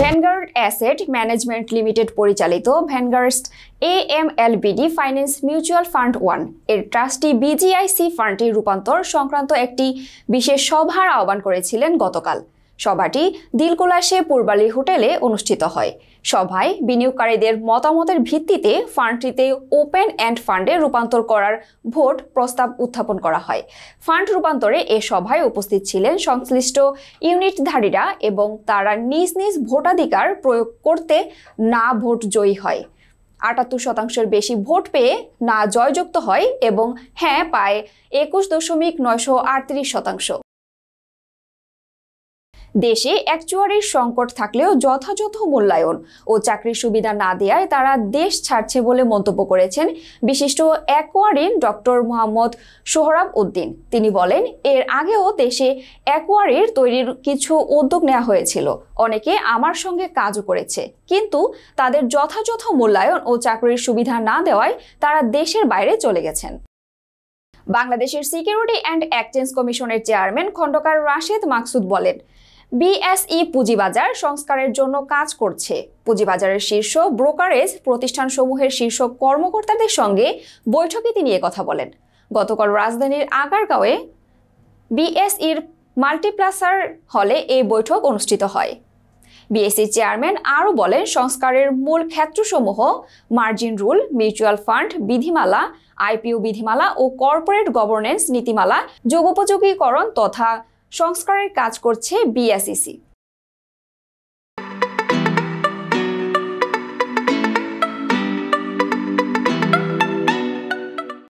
Vanguard asset management limited পরিচালিত vanguard AMLBD finance mutual fund 1 এর trustee BGIC ফান্ডটির রূপান্তর সংক্রান্ত একটি বিশেষ সভার আহ্বান করেছিলেন গতকাল। সভাটি দিলকুলাশে পূর্বালী হোটেলে অনুষ্ঠিত হয়। সভায় বিনিয়োগকারীদের মতামতের ভিত্তিতে ফান্ডটিতে ওপেন এন্ড ফান্ডে রূপান্তর করার ভোট প্রস্তাব উত্থাপন করা হয়। ফান্ড রূপান্তরে এ সভায় উপস্থিত ছিলেন সংশ্লিষ্ট ইউনিটধারীরা এবং তারা নিজ নিজ ভোটাধিকার প্রয়োগ করতে না ভোট জয়ী হয়। ৭৮% বেশি ভোট পেয়ে না জয়যুক্ত হয় এবং হ্যাঁ পায় ২১.৯৩৮%। দেশে অ্যাকচুয়ারির সংকট থাকলেও যথাযথ মূল্যায়ন ও চাকরির সুবিধা না দেওয়ায় তারা দেশ ছাড়ছে বলে মন্তব্য করেছেন বিশিষ্ট অ্যাকোয়ারিন ডক্টর মোহাম্মদ সোহরাব উদ্দিন। তিনি বলেন, এর আগেও দেশে অ্যাকোয়ারির তৈরির কিছু উদ্যোগ নেওয়া হয়েছিল, অনেকে আমার সঙ্গে কাজও করেছে, কিন্তু তাদের যথাযথ মূল্যায়ন ও চাকরির সুবিধা না দেওয়ায় তারা দেশের বাইরে চলে গেছেন। বাংলাদেশের সিকিউরিটি অ্যান্ড এক্সচেঞ্জ কমিশনের চেয়ারম্যান খন্দকার রাশেদ মাকসুদ বলেন, BSE পুঁজিবাজার সংস্কারের জন্য কাজ করছে। পুঁজিবাজারের শীর্ষ ব্রোকারেজ প্রতিষ্ঠানসমূহের শীর্ষ কর্মকর্তাদের সঙ্গে বৈঠকে তিনি কথা বলেন। গতকাল রাজধানীর আগারগাঁওয়ে BSEর মাল্টিপ্লাসার হলে এই বৈঠক অনুষ্ঠিত হয়। BSE চেয়ারম্যান আরও বলেন, সংস্কারের মূল ক্ষেত্রসমূহ মার্জিন রুল, মিউচুয়াল ফান্ড বিধিমালা, IPO বিধিমালা ও কর্পোরেট গভর্নেন্স নীতিমালা যুগোপযোগীকরণ তথা সংস্কারের কাজ করছে BSEC।